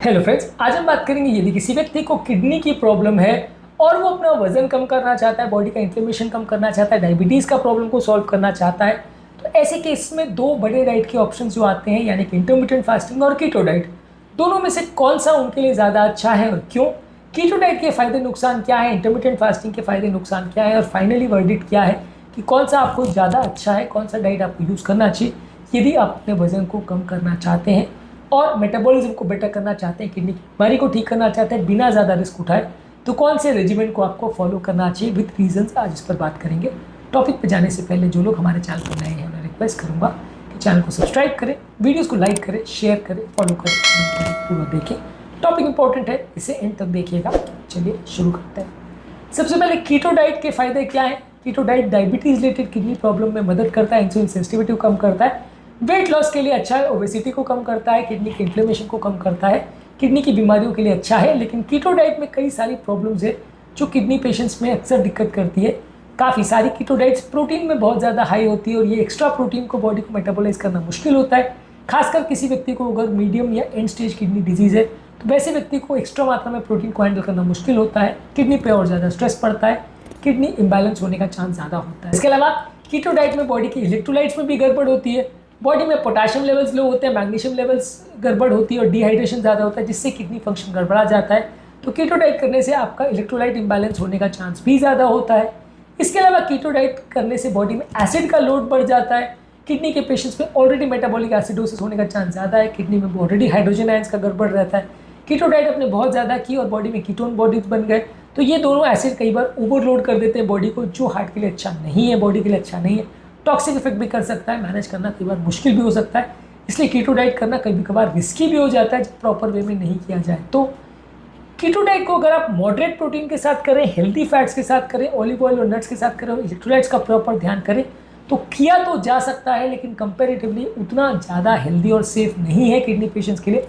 Hello friends, आज हम बात करेंगे यदि किसी व्यक्ति को किडनी की प्रॉब्लम है और वो अपना वजन कम करना चाहता है, बॉडी का इन्फ्लेमेशन कम करना चाहता है, डायबिटीज़ का प्रॉब्लम को सॉल्व करना चाहता है, तो ऐसे केस में दो बड़े डाइट के ऑप्शंस जो आते हैं यानी कि इंटरमिटेंट फास्टिंग और कीटो डाइट। दोनों में से कौन सा उनके लिए ज़्यादा अच्छा है और क्यों? कीटो डाइट के फ़ायदे नुकसान क्या है, इंटरमिटेंट फास्टिंग के फ़ायदे नुकसान क्या है और फाइनली वर्डिक्ट क्या है कि कौन सा आपको ज़्यादा अच्छा है, कौन सा डाइट आपको यूज़ करना चाहिए यदि आप अपने वजन को कम करना चाहते हैं और मेटाबॉलिज्म को बेटर करना चाहते हैं, किडनी की बीमारी को ठीक करना चाहते हैं बिना ज़्यादा रिस्क उठाए, तो कौन से रेजिमेंट को आपको फॉलो करना चाहिए विद रीजंस आज इस पर बात करेंगे। टॉपिक पे जाने से पहले जो लोग हमारे चैनल पर नए हैं उन्हें रिक्वेस्ट करूंगा कि चैनल को सब्सक्राइब करें, वीडियोस को लाइक करें, शेयर करें, फॉलो करें, पूरा देखें। टॉपिक इंपॉर्टेंट है, इसे एंड तक देखिएगा। चलिए शुरू करते हैं। सबसे पहले कीटो डाइट के फायदे क्या हैं। Keto diet diabetes related kidney problem में मदद करता है, इंसुलिन सेंसिटिविटी को कम करता है, वेट लॉस के लिए अच्छा है, ओबेसिटी को कम करता है, किडनी के इन्फ्लेमेशन को कम करता है, किडनी की बीमारियों के लिए अच्छा है। लेकिन कीटो डाइट में कई सारी प्रॉब्लम्स है जो किडनी पेशेंट्स में अक्सर दिक्कत करती है। काफ़ी सारी कीटो डाइट्स प्रोटीन में बहुत ज़्यादा हाई होती है और ये एक्स्ट्रा प्रोटीन को बॉडी को मेटाबोलाइज करना मुश्किल होता है। खासकर किसी व्यक्ति को अगर मीडियम या एंड स्टेज किडनी डिजीज़ है तो वैसे व्यक्ति को एक्स्ट्रा मात्रा में प्रोटीन को हैंडल करना मुश्किल होता है, किडनी पे और ज़्यादा स्ट्रेस पड़ता है, किडनी इम्बैलेंस होने का चांस ज़्यादा होता है। इसके अलावा कीटो डाइट में बॉडी की इलेक्ट्रोलाइट्स में भी गड़बड़ होती है, बॉडी में पोटेशियम लेवल्स लो होते हैं, मैग्नीशियम लेवल्स गड़बड़ होती है और डिहाइड्रेशन ज़्यादा होता है जिससे किडनी फंक्शन गड़बड़ा जाता है। तो कीटो डाइट करने से आपका इलेक्ट्रोलाइट इम्बैलेंस होने का चांस भी ज़्यादा होता है। इसके अलावा कीटो डाइट करने से बॉडी में एसिड का लोड बढ़ जाता है, किडनी के पेशेंट्स में ऑलरेडी मेटाबॉलिक एसिडोसिस होने का चांस ज़्यादा है, किडनी में ऑलरेडी हाइड्रोजन आयंस का गड़बड़ रहता है। कीटो डाइट अपने बहुत ज़्यादा की और बॉडी में कीटोन बॉडीज बन गए तो ये दोनों एसिड कई बार ओवरलोड कर देते हैं बॉडी को, जो हार्ट के लिए अच्छा नहीं है, बॉडी के लिए अच्छा नहीं है, टॉक्सिक इफेक्ट भी कर सकता है, मैनेज करना कई बार मुश्किल भी हो सकता है। इसलिए कीटो डाइट करना कभी कभार रिस्की भी हो जाता है जब प्रॉपर वे में नहीं किया जाए। तो कीटो डाइट को अगर आप मॉडरेट प्रोटीन के साथ करें, हेल्दी फैट्स के साथ करें, ऑलिव ऑयल और नट्स के साथ करें और इलेक्ट्रोलाइट्स का प्रॉपर ध्यान करें तो किया तो जा सकता है, लेकिन कंपेरेटिवली उतना ज़्यादा हेल्दी और सेफ नहीं है किडनी पेशेंट्स के लिए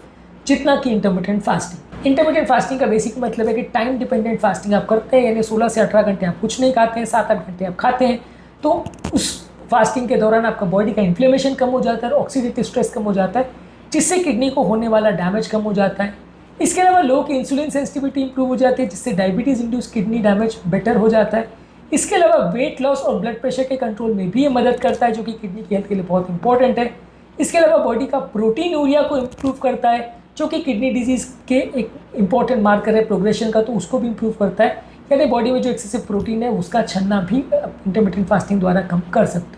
जितना कि इंटरमिटेंट फास्टिंग। इंटरमिटेंट फास्टिंग का बेसिक मतलब है कि टाइम डिपेंडेंट फास्टिंग आप करते हैं, यानी 16 से 18 घंटे आप कुछ नहीं खाते हैं, 7-8 घंटे आप खाते हैं। तो उस फास्टिंग के दौरान आपका बॉडी का इन्फ्लेमेशन कम हो जाता है, ऑक्सीडेटिव स्ट्रेस कम हो जाता है, जिससे किडनी को होने वाला डैमेज कम हो जाता है। इसके अलावा लोगों की इंसुलिन सेंसिटिविटी इंप्रूव हो जाती है, जिससे diabetes induce kidney damage better हो जाता है। इसके अलावा वेट लॉस और ब्लड प्रेशर के कंट्रोल में भी ये मदद करता है, जो कि किडनी की हेल्थ के लिए बहुत इंपॉर्टेंट है। इसके अलावा बॉडी का प्रोटीन यूरिया को इम्प्रूव करता है, जो कि किडनी डिजीज़ के एक इंपॉर्टेंट मार्कर है प्रोग्रेशन का, तो उसको भी इम्प्रूव करता है। यानी बॉडी में जो एक्सेसिव प्रोटीन है उसका छनना भी इंटरमिटेंट फास्टिंग द्वारा कम कर सकते हैं।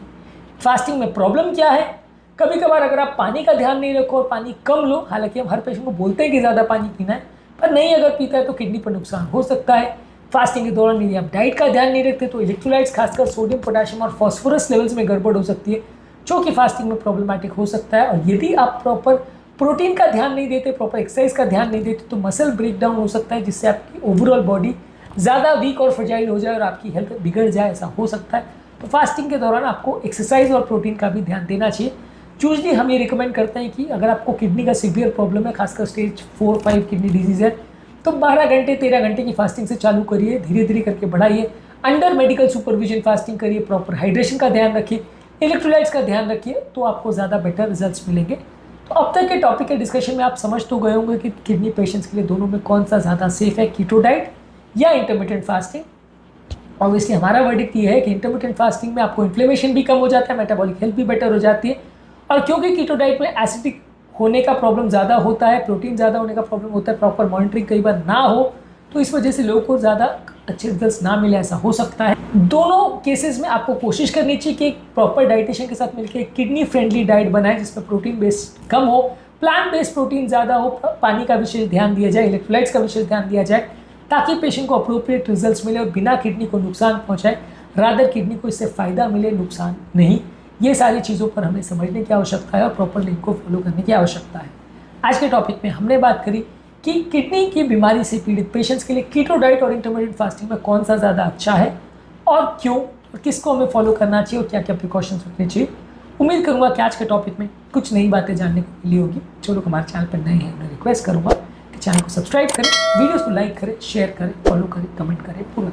फास्टिंग में प्रॉब्लम क्या है? कभी कभार अगर आप पानी का ध्यान नहीं रखो और पानी कम लो, हालांकि हम हर पेशेंट को बोलते हैं कि ज़्यादा पानी पीना है, पर नहीं अगर पीता है तो किडनी पर नुकसान हो सकता है। फास्टिंग के दौरान यदि आप डाइट का ध्यान नहीं रखते तो इलेक्ट्रोलाइट्स खासकर सोडियम, पोटेशियम और फॉस्फोरस लेवल्स में गड़बड़ हो सकती है, जो कि फास्टिंग में प्रॉब्लमैटिक हो सकता है। और यदि आप प्रॉपर प्रोटीन का ध्यान नहीं देते, प्रॉपर एक्सरसाइज का ध्यान नहीं देते तो मसल ब्रेकडाउन हो सकता है, जिससे आपकी ओवरऑल बॉडी ज़्यादा वीक और फ्रेजाइल हो जाए और आपकी हेल्थ बिगड़ जाए, ऐसा हो सकता है। तो फास्टिंग के दौरान आपको एक्सरसाइज और प्रोटीन का भी ध्यान देना चाहिए। यूजुअली हम ये रिकमेंड करते हैं कि अगर आपको किडनी का सीवियर प्रॉब्लम है, खासकर स्टेज 4-5 किडनी डिजीज़ है, तो 12 घंटे 13 घंटे की फास्टिंग से चालू करिए, धीरे धीरे करके बढ़ाइए, अंडर मेडिकल सुपरविजन फास्टिंग करिए, प्रॉपर हाइड्रेशन का ध्यान रखिए, इलेक्ट्रोलाइट्स का ध्यान रखिए, तो आपको ज़्यादा बेटर रिजल्ट्स मिलेंगे। तो अब तक के टॉपिक के डिस्कशन में आप समझ तो गए होंगे कि किडनी पेशेंट्स के लिए दोनों में कौन सा ज़्यादा सेफ है, कीटो डाइट या इंटरमिटेंट फास्टिंग। ऑब्वियसली हमारा वर्डिक्ट ये है कि इंटरमिटेंट फास्टिंग में आपको इन्फ्लेमेशन भी कम हो जाता है, मेटाबॉलिक हेल्थ भी बेटर हो जाती है। और क्योंकि कीटो डाइट में एसिडिक होने का प्रॉब्लम ज़्यादा होता है, प्रोटीन ज़्यादा होने का प्रॉब्लम होता है, प्रॉपर मॉनिटरिंग कई बार ना हो, तो इस वजह से लोगों को ज़्यादा अच्छे रिजल्ट्स ना मिले, ऐसा हो सकता है। दोनों केसेस में आपको कोशिश करनी चाहिए कि एक प्रॉपर डाइटिशियन के साथ मिलकर एक किडनी फ्रेंडली डाइट बनाए, जिसमें प्रोटीन बेस कम हो, प्लांट बेस्ड प्रोटीन ज़्यादा हो, पानी का विशेष ध्यान दिया जाए, इलेक्ट्रोलाइट्स का विशेष ध्यान दिया जाए, ताकि पेशेंट को अप्रोप्रिएट रिजल्ट्स मिले और बिना किडनी को नुकसान पहुँचाए, रादर किडनी को इससे फ़ायदा मिले, नुकसान नहीं। ये सारी चीज़ों पर हमें समझने की आवश्यकता है और प्रॉपर लिंक को फॉलो करने की आवश्यकता है। आज के टॉपिक में हमने बात करी कि किडनी की बीमारी से पीड़ित पेशेंट्स के लिए कीटो डाइट और इंटरमिटेंट फास्टिंग में कौन सा ज़्यादा अच्छा है और क्यों, और किसको हमें फॉलो करना चाहिए और क्या क्या प्रिकॉशंस रखने चाहिए। उम्मीद करूंगा कि आज के टॉपिक में कुछ नई बातें जानने को मिली होगी। जो लोग हमारे चैनल पर नए हैं उन्हें रिक्वेस्ट करूंगा कि चैनल को सब्सक्राइब करें, वीडियोज़ को लाइक करें, शेयर करें, फॉलो करें, कमेंट करें, पूरा